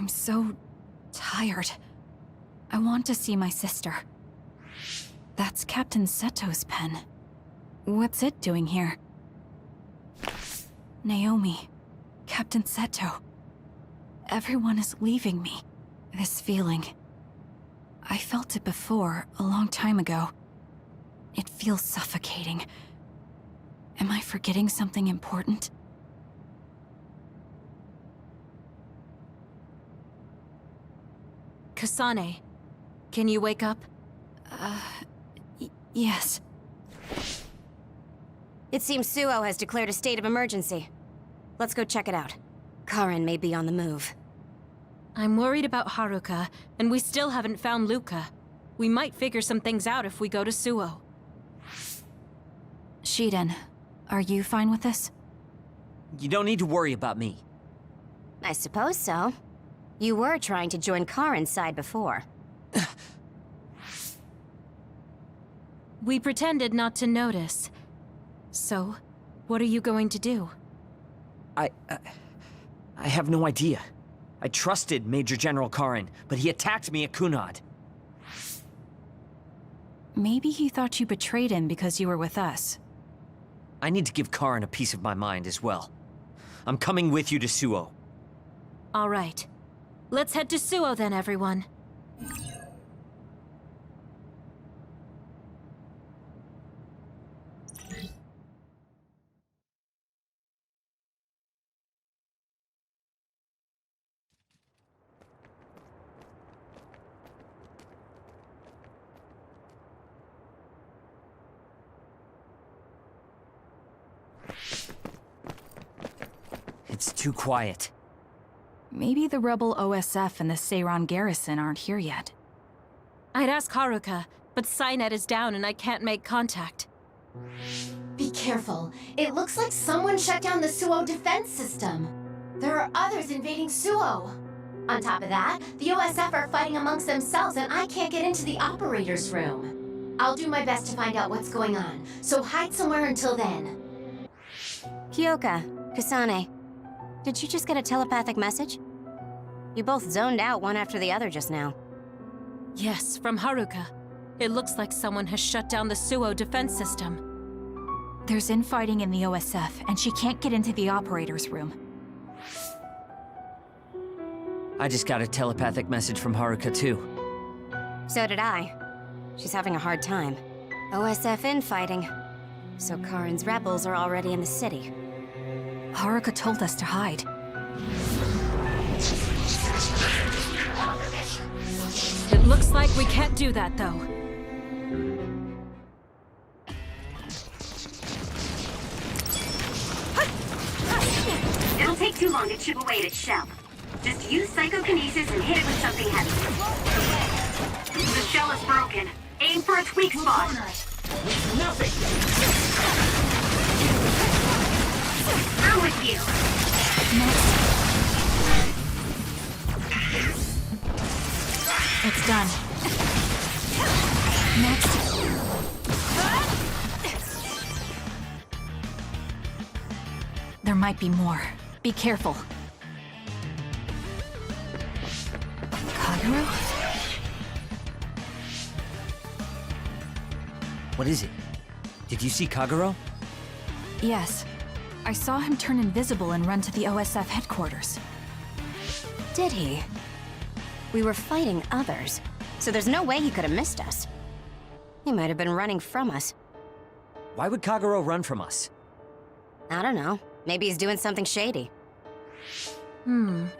I'm so tired. I want to see my sister. That's Captain Seto's pen. What's it doing here? Naomi, Captain Seto. Everyone is leaving me. This feeling. I felt it before, a long time ago. It feels suffocating. Am I forgetting something important? Kasane, can you wake up? Yes. It seems Suo has declared a state of emergency. Let's go check it out. Karen may be on the move. I'm worried about Haruka, and we still haven't found Luca. We might figure some things out if we go to Suo. Shiden, are you fine with this? You don't need to worry about me. I suppose so. You were trying to join Karen's side before. We pretended not to notice. So, what are you going to do? I have no idea. I trusted Major General Karen, but he attacked me at Kunad. Maybe he thought you betrayed him because you were with us. I need to give Karen a piece of my mind as well. I'm coming with you to Suo. All right. Let's head to Suo then, everyone. It's too quiet. Maybe the rebel OSF and the Seiran garrison aren't here yet. I'd ask Haruka, but Cynet is down and I can't make contact. Be careful. It looks like someone shut down the Suo defense system. There are others invading Suo. On top of that, the OSF are fighting amongst themselves and I can't get into the operator's room. I'll do my best to find out what's going on, so hide somewhere until then. Kyoka, Kasane, did you just get a telepathic message? You both zoned out one after the other just now. Yes, from Haruka. It looks like someone has shut down the Suo defense system. There's infighting in the OSF, and she can't get into the operator's room. I just got a telepathic message from Haruka too. So did I. She's having a hard time. OSF infighting. So Karen's rebels are already in the city. Haruka told us to hide. It looks like we can't do that, though. It'll take too long to chip away at its shell. Just use psychokinesis and hit it with something heavy. The shell is broken. Aim for its weak spot. Nothing! I'm with you. It's done. Next. There might be more. Be careful. Kagero? What is it? Did you see Kagero? Yes. I saw him turn invisible and run to the OSF headquarters. Did he? We were fighting others, so there's no way he could have missed us. He might have been running from us. Why would Kagero run from us? I don't know. Maybe he's doing something shady. The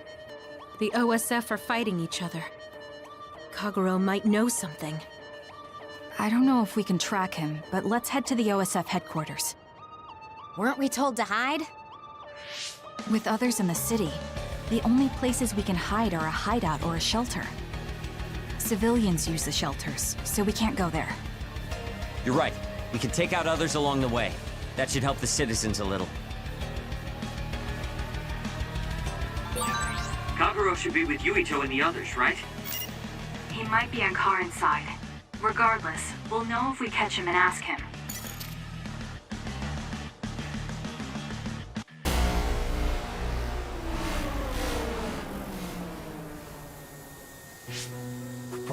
OSF are fighting each other. Kagero might know something. I don't know if we can track him, but let's head to the OSF headquarters. Weren't we told to hide? With others in the city, the only places we can hide are a hideout or a shelter. Civilians use the shelters, so we can't go there. You're right. We can take out others along the way. That should help the citizens a little. Kagero should be with Yuito and the others, right? He might be on Karen's side. Regardless, we'll know if we catch him and ask him.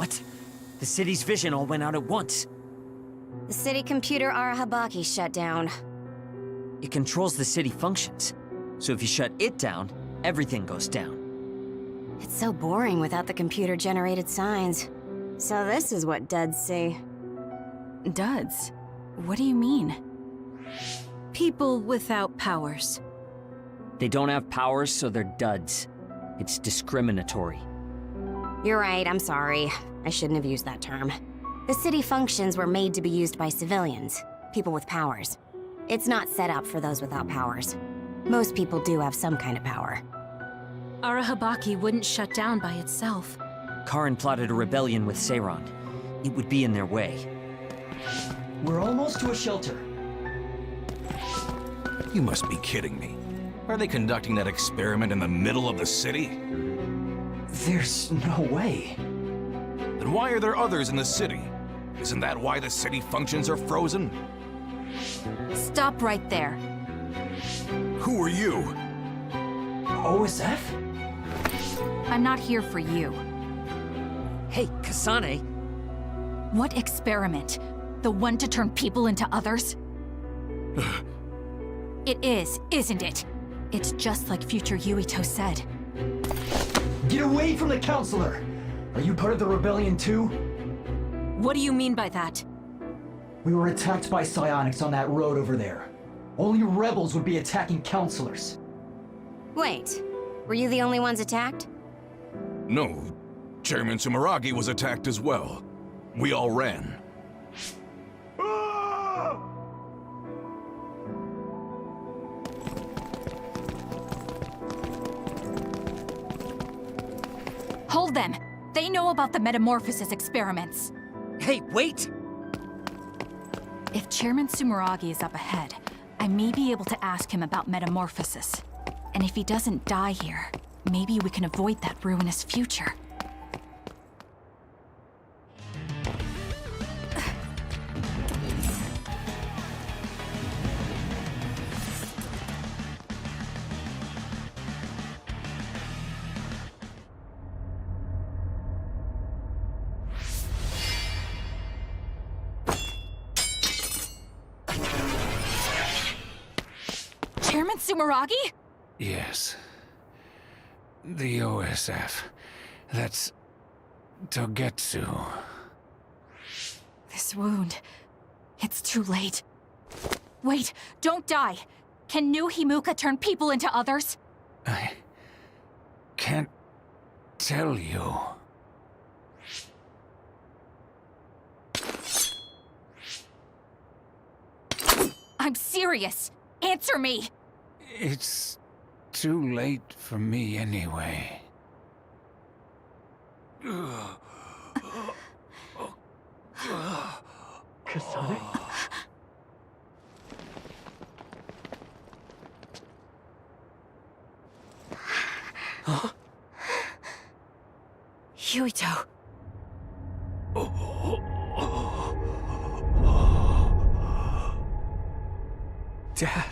What? The city's vision all went out at once. The city computer Arahabaki shut down. It controls the city functions. So if you shut it down, everything goes down. It's so boring without the computer-generated signs. So this is what duds see. Duds? What do you mean? People without powers. They don't have powers, so they're duds. It's discriminatory. You're right, I'm sorry. I shouldn't have used that term. The city functions were made to be used by civilians, people with powers. It's not set up for those without powers. Most people do have some kind of power. Arahabaki wouldn't shut down by itself. Karin plotted a rebellion with Seiron. It would be in their way. We're almost to a shelter. You must be kidding me. Are they conducting that experiment in the middle of the city? There's no way. Then why are there others in the city? Isn't that why the city functions are frozen? Stop right there. Who are you? OSF? I'm not here for you. Hey, Kasane! What experiment? The one to turn people into others? It is, isn't it? It's just like future Yuito said. Get away from the counselor! Are you part of the rebellion too? What do you mean by that? We were attacked by psionics on that road over there. Only rebels would be attacking counselors. Wait, were you the only ones attacked? No. Chairman Sumeragi was attacked as well. We all ran. Hold them! They know about the metamorphosis experiments. Hey, wait! If Chairman Sumeragi is up ahead, I may be able to ask him about metamorphosis. And if he doesn't die here, maybe we can avoid that ruinous future. Chairman Sumeragi? Yes. The OSF. That's Togetsu. This wound. It's too late. Wait, don't die! Can new Himuka turn people into others? I can't tell you. I'm serious! Answer me! It's too late for me anyway. Kasane? Yuito. Dad.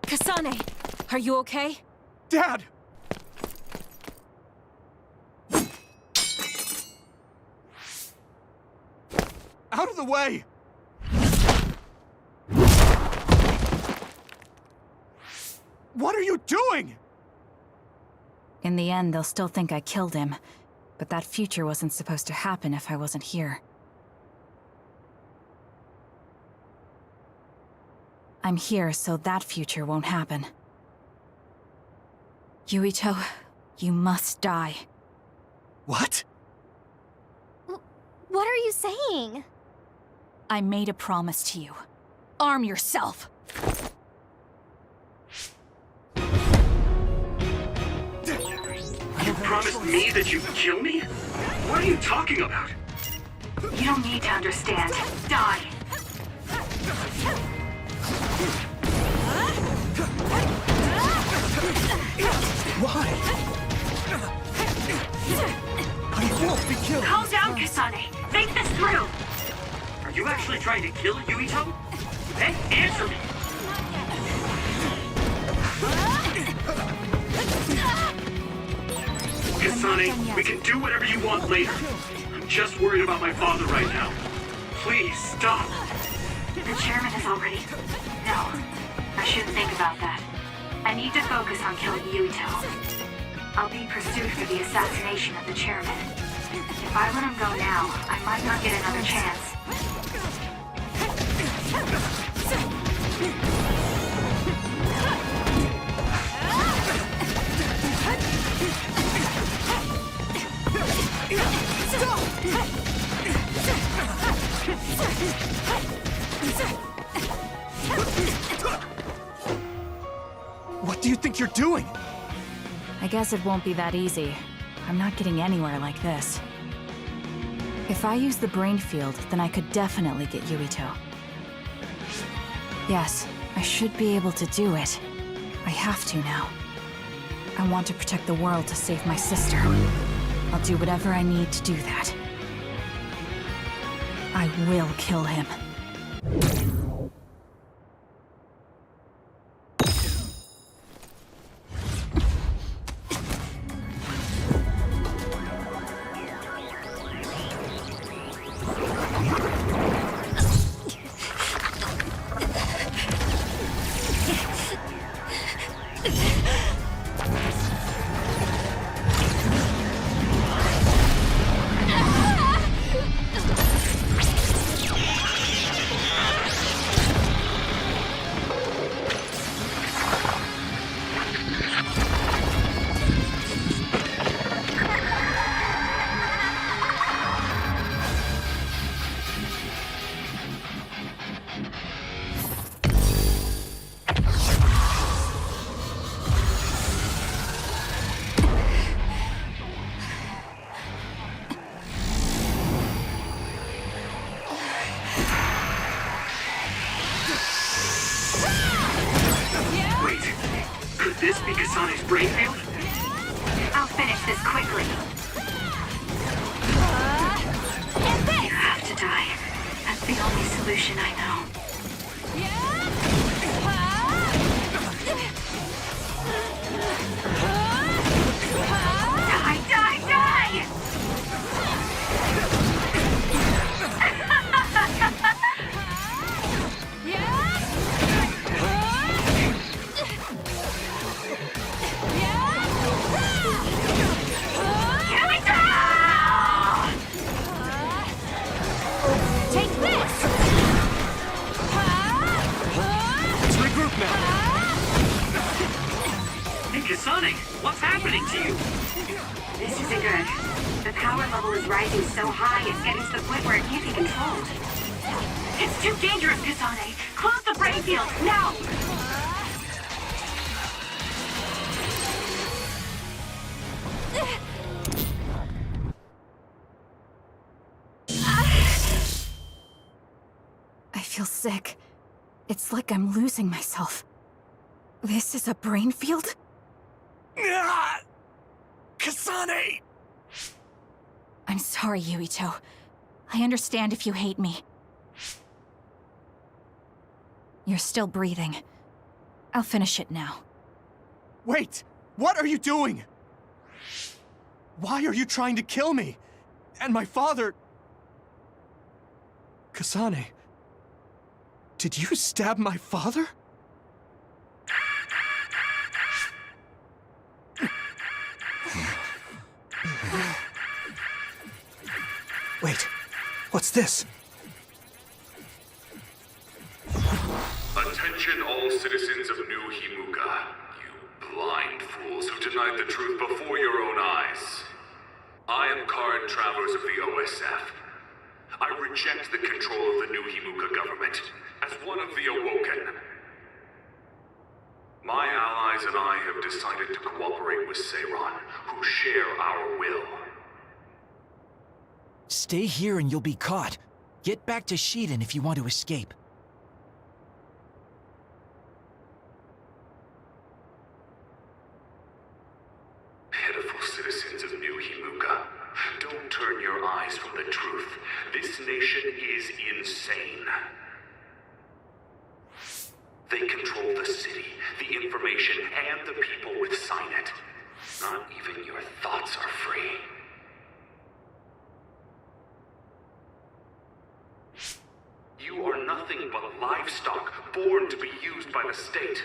Kasane, are you okay? Dad! Out of the way! What are you doing? In the end, they'll still think I killed him. But that future wasn't supposed to happen if I wasn't here. I'm here so that future won't happen. Yuito, you must die. What? What are you saying? I made a promise to you. Arm yourself! You promised me that you'd kill me? What are you talking about? You don't need to understand. Die. Why? I won't be killed! Calm down, Kasane. Think this through. Are you actually trying to kill Yuito? Hey, answer me! Kasane. We can do whatever you want later. I'm just worried about my father right now. Please, stop. The chairman is already... No, I shouldn't think about that. I need to focus on killing Yuito. I'll be pursued for the assassination of the chairman. If I let him go now, I might not get another chance. What do you think you're doing? I guess it won't be that easy. I'm not getting anywhere like this. If I use the brain field, then I could definitely get Yuito. Yes, I should be able to do it. I have to now. I want to protect the world to save my sister. I'll do whatever I need to do that. I will kill him. This be Kasane's brain field? I'll finish this quickly. You have to die. That's the only solution I know. Die, die, die! Kasane, what's happening to you? This isn't good. The power level is rising so high, it's getting to the point where it can't be controlled. It's too dangerous, Kasane! Close the brain field, now! I feel sick. It's like I'm losing myself. This is a brain field? Kasane! I'm sorry, Yuito. I understand if you hate me. You're still breathing. I'll finish it now. Wait! What are you doing? Why are you trying to kill me? And my father... Kasane... Did you stab my father? Wait, what's this? Attention all citizens of New Himuka, you blind fools who denied the truth before your own eyes. I am current travelers of the OSF. I reject the control of the New Himuka government as one of the Awoken. My allies and I have decided to cooperate with Seiran, who share our will. Stay here and you'll be caught. Get back to Shiden if you want to escape. Pitiful citizens of New Himuka, don't turn your eyes from the truth. This nation is insane. They control the city, the information, and the people with Signet. Not even your thoughts are free. You are nothing but livestock, born to be used by the state.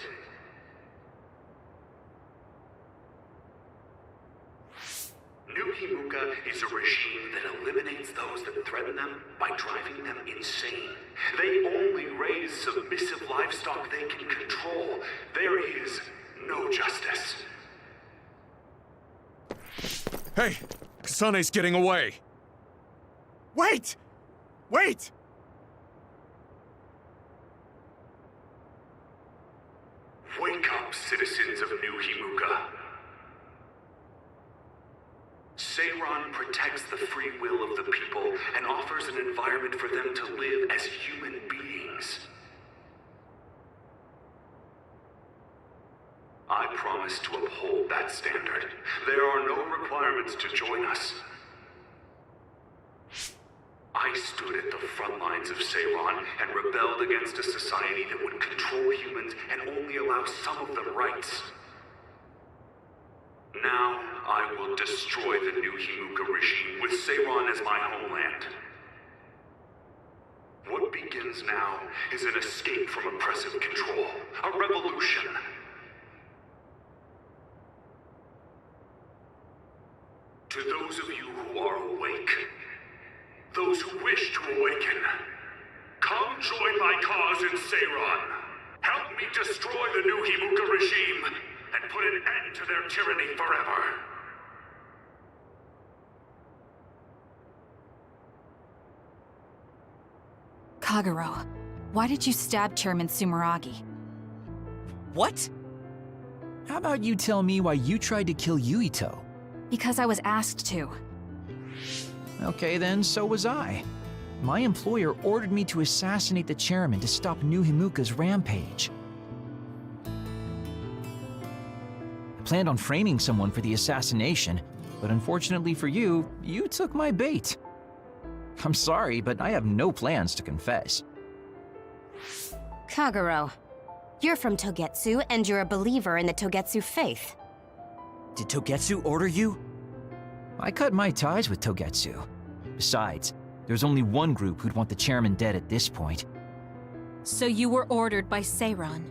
New Himuka is a regime that eliminates those that threaten them by driving them insane. They only raise submissive livestock they can control. There is no justice. Hey! Kasane's getting away! Wait! Wait! Wake up, citizens of New Himuka. Seiran protects the free will of the people and offers an environment for them to live as human beings. I promise to uphold that standard. There are no requirements to join us. I stood at the front lines of Seiran and rebelled against a society that would control humans and only allow some of them rights. Now, I will destroy the New Himuka regime with Seiran as my homeland. What begins now is an escape from oppressive control, a revolution. To those of you who are awake, those who wish to awaken, come join my cause in Seiran. Help me destroy the New Himuka regime and put an end to their tyranny forever. Kagero, why did you stab Chairman Sumeragi? What? How about you tell me why you tried to kill Yuito? Because I was asked to. Okay then, so was I. My employer ordered me to assassinate the chairman to stop New Himuka's rampage. I planned on framing someone for the assassination, but unfortunately for you, you took my bait. I'm sorry, but I have no plans to confess. Kagero, you're from Togetsu and you're a believer in the Togetsu faith. Did Togetsu order you? I cut my ties with Togetsu. Besides, there's only one group who'd want the chairman dead at this point. So you were ordered by Seiran.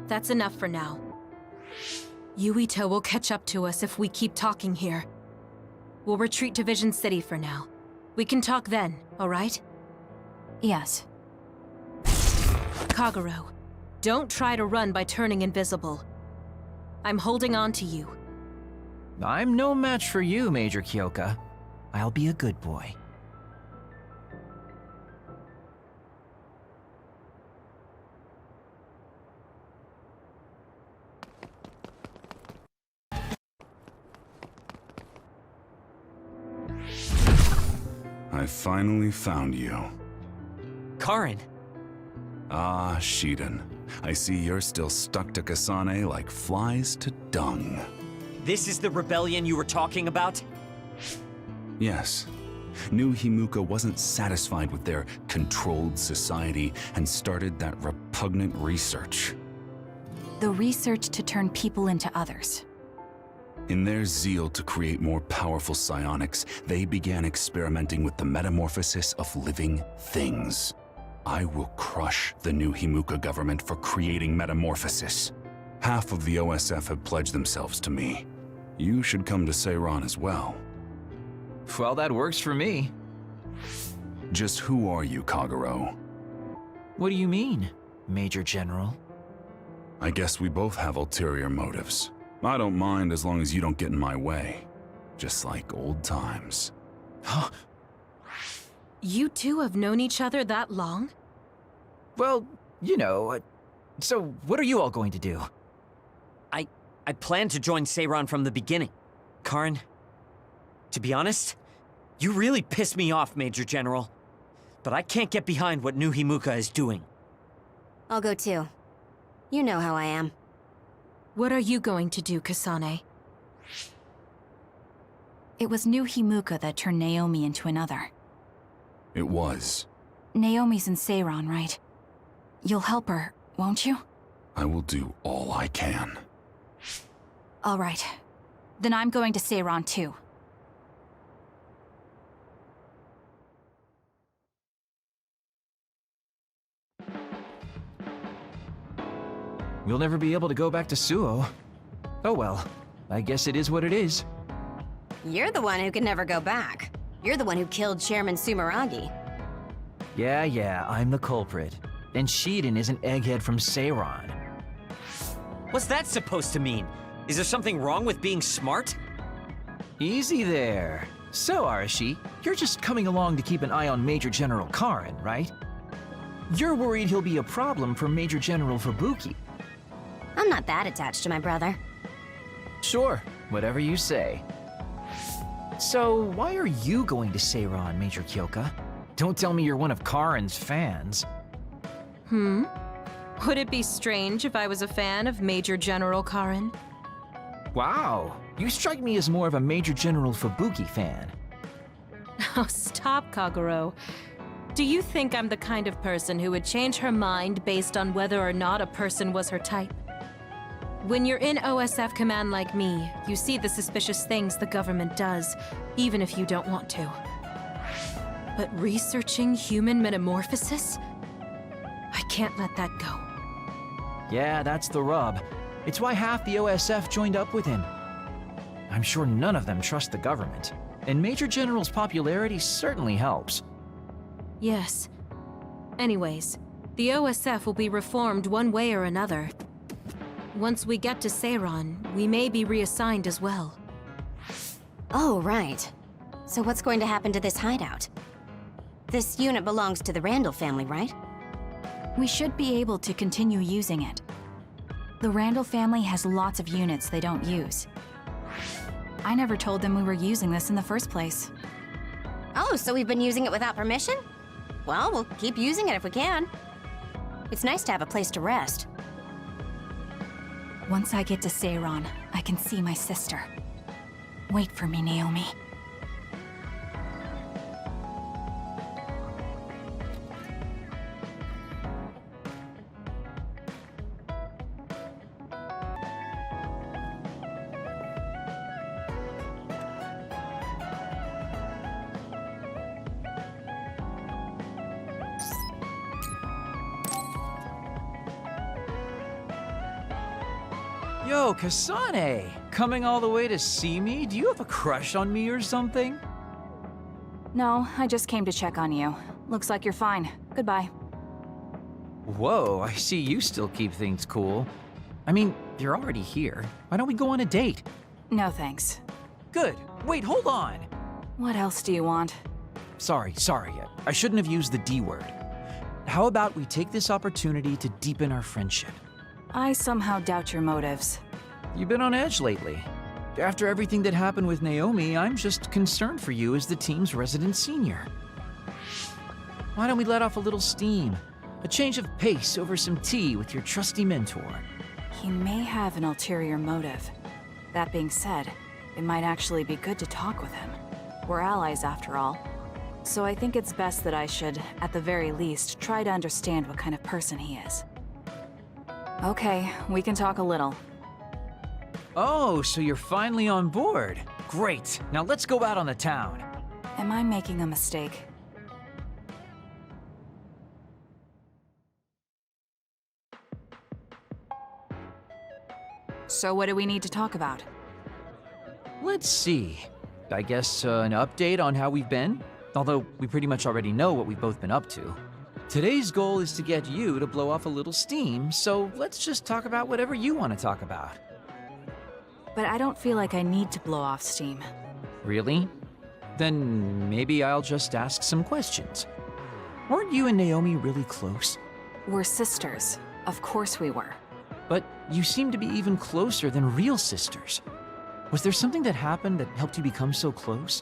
That's enough for now. Yuito will catch up to us if we keep talking here. We'll retreat to Vision City for now. We can talk then, alright? Yes. Kagero, don't try to run by turning invisible. I'm holding on to you. I'm no match for you, Major Kyoka. I'll be a good boy. I finally found you. Karin! Ah, Shiden. I see you're still stuck to Kasane like flies to dung. This is the rebellion you were talking about? Yes. New Himuka wasn't satisfied with their controlled society and started that repugnant research. The research to turn people into others. In their zeal to create more powerful psionics, they began experimenting with the metamorphosis of living things. I will crush the New Himuka government for creating metamorphosis. Half of the OSF have pledged themselves to me. You should come to Seiran as well. Well, that works for me. Just who are you, Kagero? What do you mean, Major General? I guess we both have ulterior motives. I don't mind as long as you don't get in my way. Just like old times. Huh? You two have known each other that long? Well, you know, so what are you all going to do? I planned to join Seiran from the beginning. Karin, to be honest, you really piss me off, Major General. But I can't get behind what New Himuka is doing. I'll go too. You know how I am. What are you going to do, Kasane? It was New Himuka that turned Naomi into another. It was. Naomi's in Seiran, right? You'll help her, won't you? I will do all I can. All right. Then I'm going to Seiran too. We'll never be able to go back to Suo. Oh well, I guess it is what it is. You're the one who can never go back. You're the one who killed Chairman Sumeragi. Yeah, I'm the culprit. And Shiden is an egghead from Seiran. What's that supposed to mean? Is there something wrong with being smart? Easy there. So, Arashi, you're just coming along to keep an eye on Major General Karin, right? You're worried he'll be a problem for Major General Fubuki. I'm not that attached to my brother. Sure, whatever you say. So, why are you going to Seiran, Major Kyoka? Don't tell me you're one of Karin's fans. Would it be strange if I was a fan of Major General Karin? Wow, you strike me as more of a Major General Fubuki fan. Oh, stop, Kaguro. Do you think I'm the kind of person who would change her mind based on whether or not a person was her type? When you're in OSF command like me, you see the suspicious things the government does, even if you don't want to. But researching human metamorphosis? I can't let that go. Yeah, that's the rub. It's why half the OSF joined up with him. I'm sure none of them trust the government, and Major General's popularity certainly helps. Yes. Anyways, the OSF will be reformed one way or another. Once we get to Seiran, we may be reassigned as well. Oh, right. So what's going to happen to this hideout? This unit belongs to the Randall family, right? We should be able to continue using it. The Randall family has lots of units they don't use. I never told them we were using this in the first place. Oh, so we've been using it without permission? Well, we'll keep using it if we can. It's nice to have a place to rest. Once I get to Seiran, I can see my sister. Wait for me, Naomi. Yo, Kasane! Coming all the way to see me? Do you have a crush on me or something? No, I just came to check on you. Looks like you're fine. Goodbye. Whoa, I see you still keep things cool. I mean, you're already here. Why don't we go on a date? No thanks. Good. Wait, hold on! What else do you want? Sorry. I shouldn't have used the D word. How about we take this opportunity to deepen our friendship? I somehow doubt your motives. You've been on edge lately. After everything that happened with Naomi, I'm just concerned for you as the team's resident senior. Why don't we let off a little steam? A change of pace over some tea with your trusty mentor. He may have an ulterior motive. That being said, it might actually be good to talk with him. We're allies after all. So I think it's best that I should, at the very least, try to understand what kind of person he is. Okay, we can talk a little. Oh, so you're finally on board. Great. Now let's go out on the town. Am I making a mistake? So what do we need to talk about? Let's see. I guess an update on how we've been? Although we pretty much already know what we've both been up to. Today's goal is to get you to blow off a little steam, so let's just talk about whatever you want to talk about. But I don't feel like I need to blow off steam. Really? Then maybe I'll just ask some questions. Weren't you and Naomi really close? We're sisters. Of course we were. But you seem to be even closer than real sisters. Was there something that happened that helped you become so close?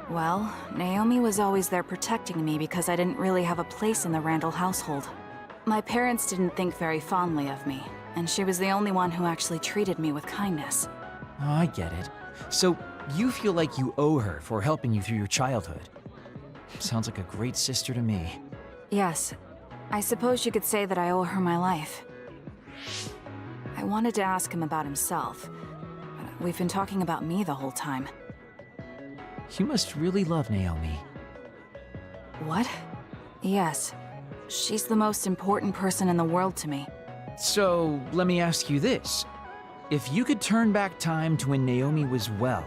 Well, Naomi was always there protecting me because I didn't really have a place in the Randall household. My parents didn't think very fondly of me, and she was the only one who actually treated me with kindness. Oh, I get it. So you feel like you owe her for helping you through your childhood. Sounds like a great sister to me. Yes, I suppose you could say that I owe her my life. I wanted to ask him about himself, but We've been talking about me the whole time. You must really love Naomi. What? Yes. She's the most important person in the world to me. So, let me ask you this. If you could turn back time to when Naomi was well,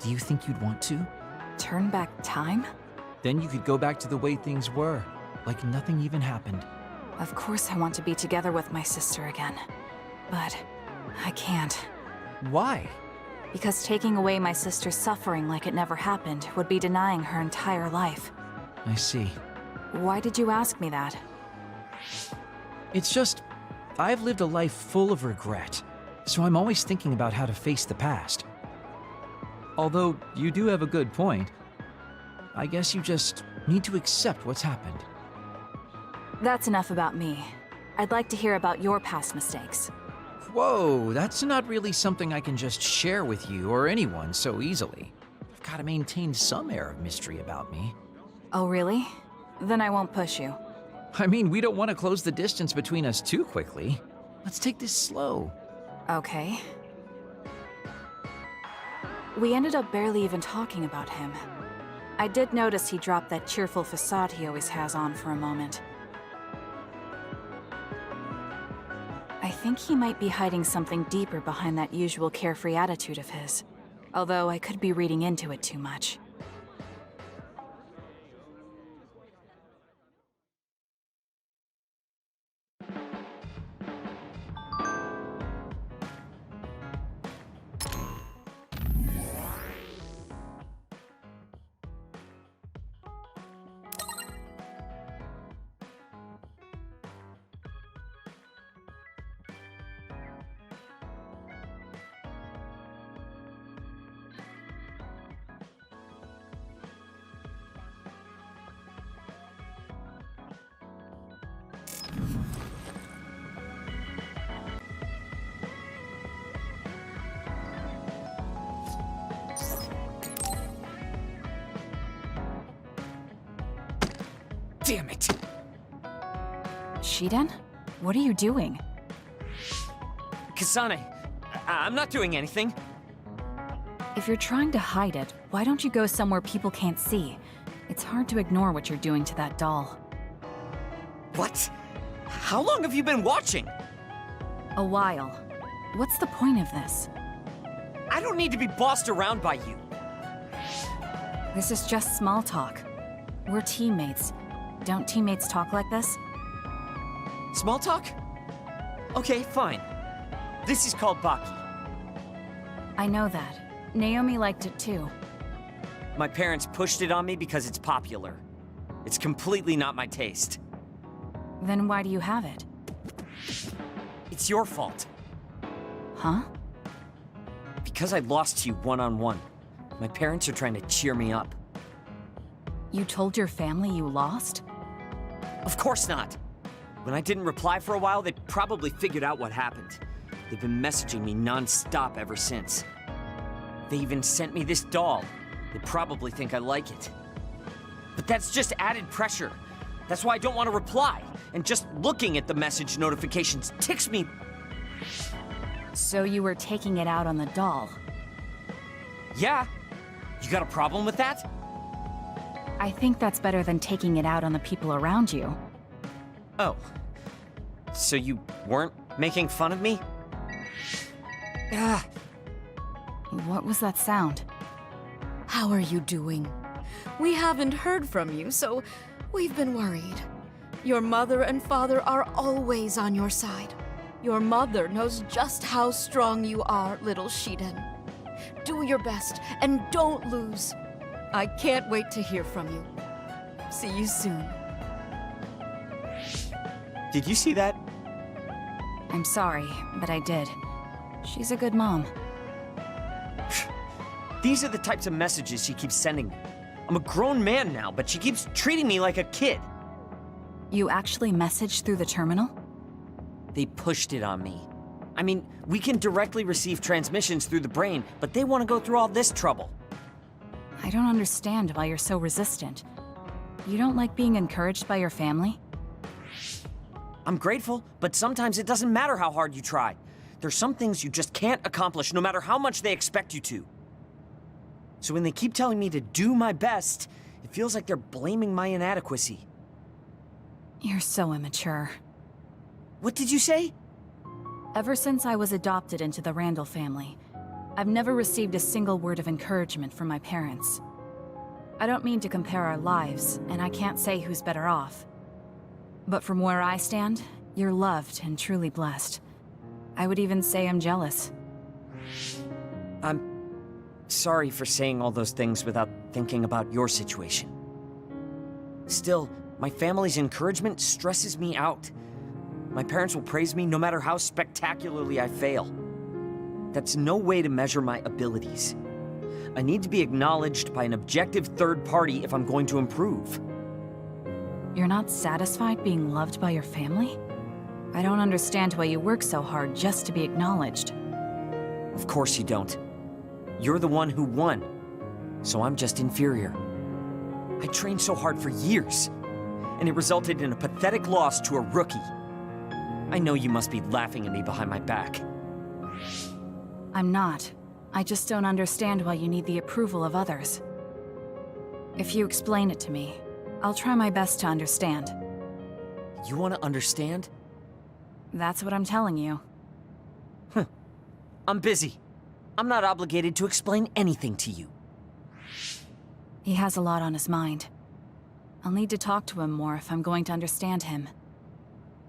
do you think you'd want to? Turn back time? Then you could go back to the way things were, like nothing even happened. Of course I want to be together with my sister again. But I can't. Why? Because taking away my sister's suffering like it never happened would be denying her entire life. I see. Why did you ask me that? It's just, I've lived a life full of regret, so I'm always thinking about how to face the past. Although, you do have a good point. I guess you just need to accept what's happened. That's enough about me. I'd like to hear about your past mistakes. Whoa, that's not really something I can just share with you or anyone so easily. I've got to maintain some air of mystery about me. Oh, really? Then I won't push you. I mean, we don't want to close the distance between us too quickly. Let's take this slow. Okay. We ended up barely even talking about him. I did notice he dropped that cheerful facade he always has on for a moment. I think he might be hiding something deeper behind that usual carefree attitude of his. Although I could be reading into it too much. Damn it! Shiden? What are you doing? Kasane, I'm not doing anything. If you're trying to hide it, why don't you go somewhere people can't see? It's hard to ignore what you're doing to that doll. What? How long have you been watching? A while. What's the point of this? I don't need to be bossed around by you. This is just small talk. We're teammates. Don't teammates talk like this? Small talk? Okay, fine. This is called Baki. I know that. Naomi liked it too. My parents pushed it on me because it's popular. It's completely not my taste. Then why do you have it? It's your fault. Huh? Because I lost to you one-on-one. My parents are trying to cheer me up. You told your family you lost? Of course not. When I didn't reply for a while, they probably figured out what happened. They've been messaging me non-stop ever since. They even sent me this doll. They probably think I like it. But that's just added pressure. That's why I don't want to reply. And just looking at the message notifications ticks me. So you were taking it out on the doll? Yeah. You got a problem with that? I think that's better than taking it out on the people around you. Oh. So you weren't making fun of me? Ah. What was that sound? How are you doing? We haven't heard from you, so we've been worried. Your mother and father are always on your side. Your mother knows just how strong you are, little Shiden. Do your best, and don't lose. I can't wait to hear from you. See you soon. Did you see that? I'm sorry, but I did. She's a good mom. These are the types of messages she keeps sending me. I'm a grown man now, but she keeps treating me like a kid. You actually messaged through the terminal? They pushed it on me. I mean, we can directly receive transmissions through the brain, but they want to go through all this trouble. I don't understand why you're so resistant. You don't like being encouraged by your family? I'm grateful, but sometimes it doesn't matter how hard you try. There's some things you just can't accomplish no matter how much they expect you to. So when they keep telling me to do my best, it feels like they're blaming my inadequacy. You're so immature. What did you say? Ever since I was adopted into the Randall family, I've never received a single word of encouragement from my parents. I don't mean to compare our lives, and I can't say who's better off. But from where I stand, you're loved and truly blessed. I would even say I'm jealous. I'm sorry for saying all those things without thinking about your situation. Still, my family's encouragement stresses me out. My parents will praise me no matter how spectacularly I fail. That's no way to measure my abilities. I need to be acknowledged by an objective third party if I'm going to improve. You're not satisfied being loved by your family? I don't understand why you work so hard just to be acknowledged. Of course you don't. You're the one who won, so I'm just inferior. I trained so hard for years, and it resulted in a pathetic loss to a rookie. I know you must be laughing at me behind my back. I'm not. I just don't understand why you need the approval of others. If you explain it to me, I'll try my best to understand. You want to understand? That's what I'm telling you. I'm busy. I'm not obligated to explain anything to you. He has a lot on his mind. I'll need to talk to him more if I'm going to understand him.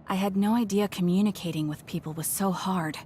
I had no idea communicating with people was so hard.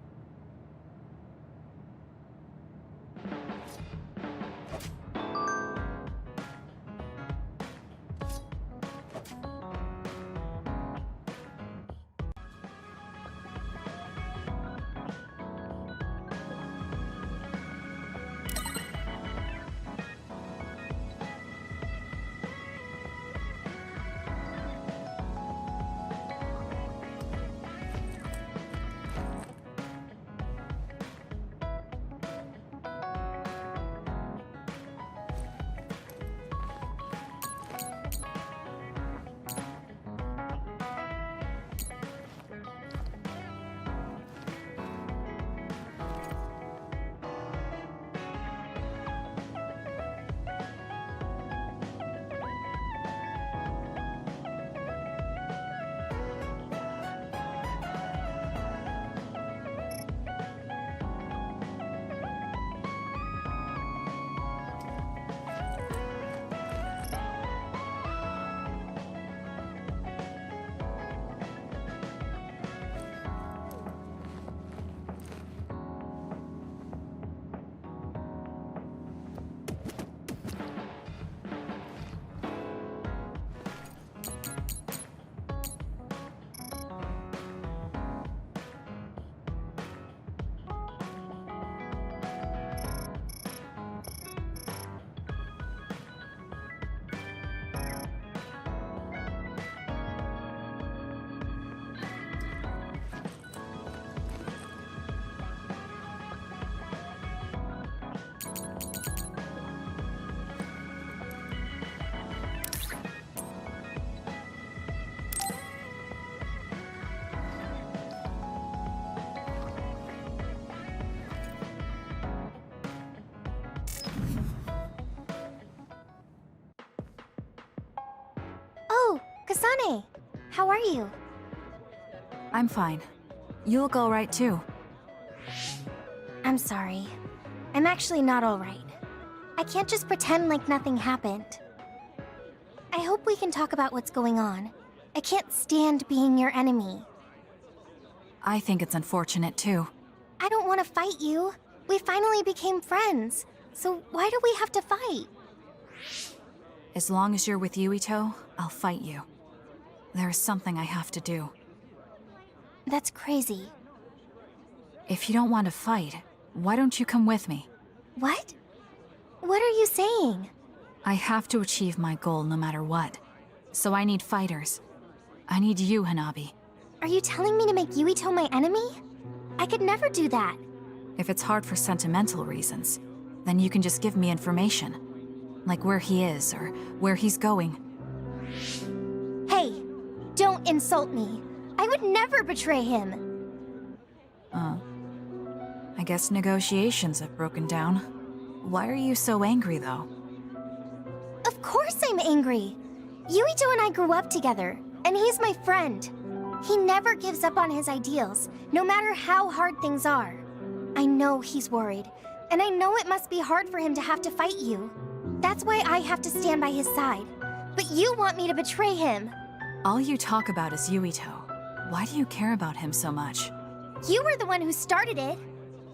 Oh, Kasane! How are you? I'm fine. You look all right too. I'm sorry. I'm actually not all right. I can't just pretend like nothing happened. I hope we can talk about what's going on. I can't stand being your enemy. I think it's unfortunate too. I don't want to fight you. We finally became friends. So why do we have to fight? As long as you're with Yuito, I'll fight you. There's something I have to do. That's crazy. If you don't want to fight, why don't you come with me? What? What are you saying? I have to achieve my goal no matter what. So I need fighters. I need you, Hanabi. Are you telling me to make Yuito my enemy? I could never do that. If it's hard for sentimental reasons, then you can just give me information. Like where he is, or where he's going. Hey, don't insult me. I would never betray him. I guess negotiations have broken down. Why are you so angry, though? Of course I'm angry. Yuito and I grew up together, and he's my friend. He never gives up on his ideals, no matter how hard things are. I know he's worried, and I know it must be hard for him to have to fight you. That's why I have to stand by his side. But you want me to betray him. All you talk about is Yuito. Why do you care about him so much? You were the one who started it.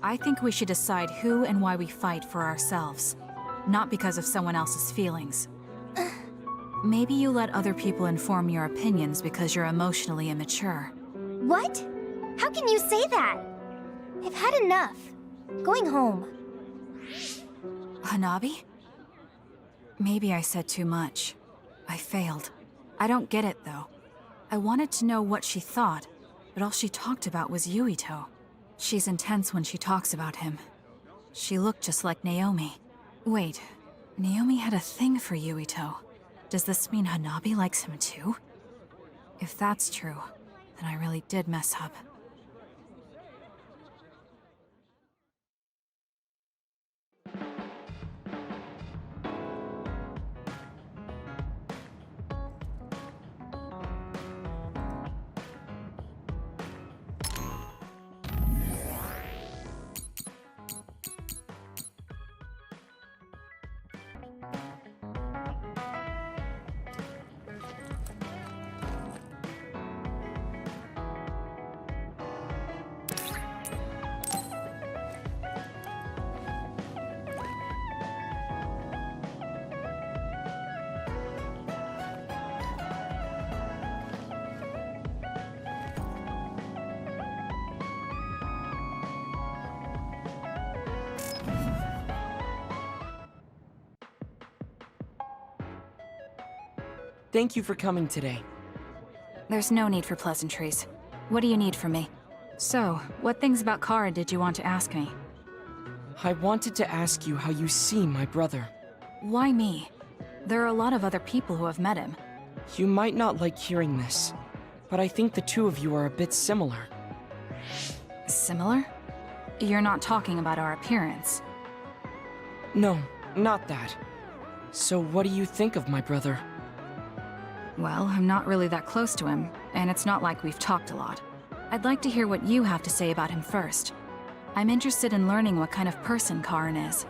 I think we should decide who and why we fight for ourselves, not because of someone else's feelings. Maybe you let other people inform your opinions because you're emotionally immature. What? How can you say that? I've had enough. Going home. Hanabi? Maybe I said too much. I failed. I don't get it, though. I wanted to know what she thought, but all she talked about was Yuito. She's intense when she talks about him. She looked just like Naomi. Wait, Naomi had a thing for Yuito. Does this mean Hanabi likes him too? If that's true, then I really did mess up. Thank you for coming today. There's no need for pleasantries. What do you need from me? So, what things about Kara did you want to ask me? I wanted to ask you how you see my brother. Why me? There are a lot of other people who have met him. You might not like hearing this, but I think the two of you are a bit similar. Similar? You're not talking about our appearance. No, not that. So what do you think of my brother? Well, I'm not really that close to him, and it's not like we've talked a lot. I'd like to hear what you have to say about him first. I'm interested in learning what kind of person Karin is.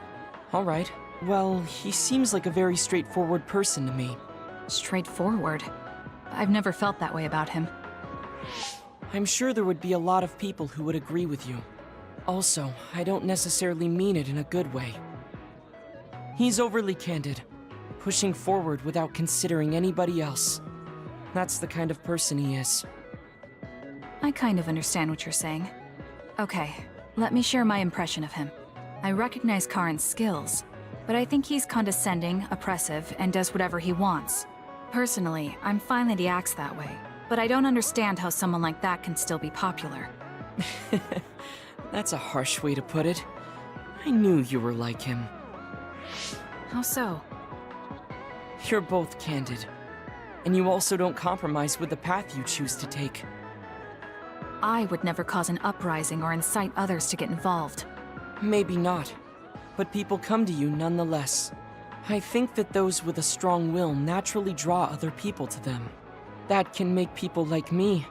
All right. Well, he seems like a very straightforward person to me. Straightforward? I've never felt that way about him. I'm sure there would be a lot of people who would agree with you. Also, I don't necessarily mean it in a good way. He's overly candid, pushing forward without considering anybody else. That's the kind of person he is. I kind of understand what you're saying. Okay, let me share my impression of him. I recognize Karin's skills, but I think he's condescending, oppressive, and does whatever he wants. Personally, I'm fine that he acts that way, but I don't understand how someone like that can still be popular. That's a harsh way to put it. I knew you were like him. How so? You're both candid. And you also don't compromise with the path you choose to take. I would never cause an uprising or incite others to get involved. Maybe not. But people come to you nonetheless. I think that those with a strong will naturally draw other people to them. That can make people like me,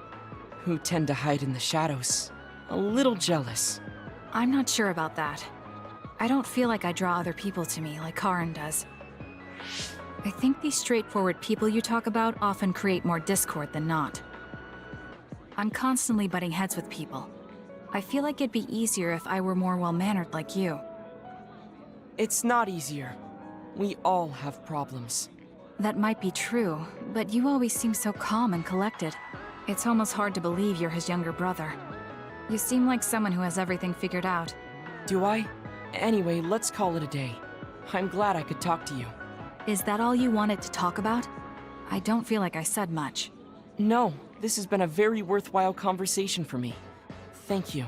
who tend to hide in the shadows, a little jealous. I'm not sure about that. I don't feel like I draw other people to me like Karin does. I think these straightforward people you talk about often create more discord than not. I'm constantly butting heads with people. I feel like it'd be easier if I were more well-mannered like you. It's not easier. We all have problems. That might be true, but you always seem so calm and collected. It's almost hard to believe you're his younger brother. You seem like someone who has everything figured out. Do I? Anyway, let's call it a day. I'm glad I could talk to you. Is that all you wanted to talk about? I don't feel like I said much. No, this has been a very worthwhile conversation for me. Thank you.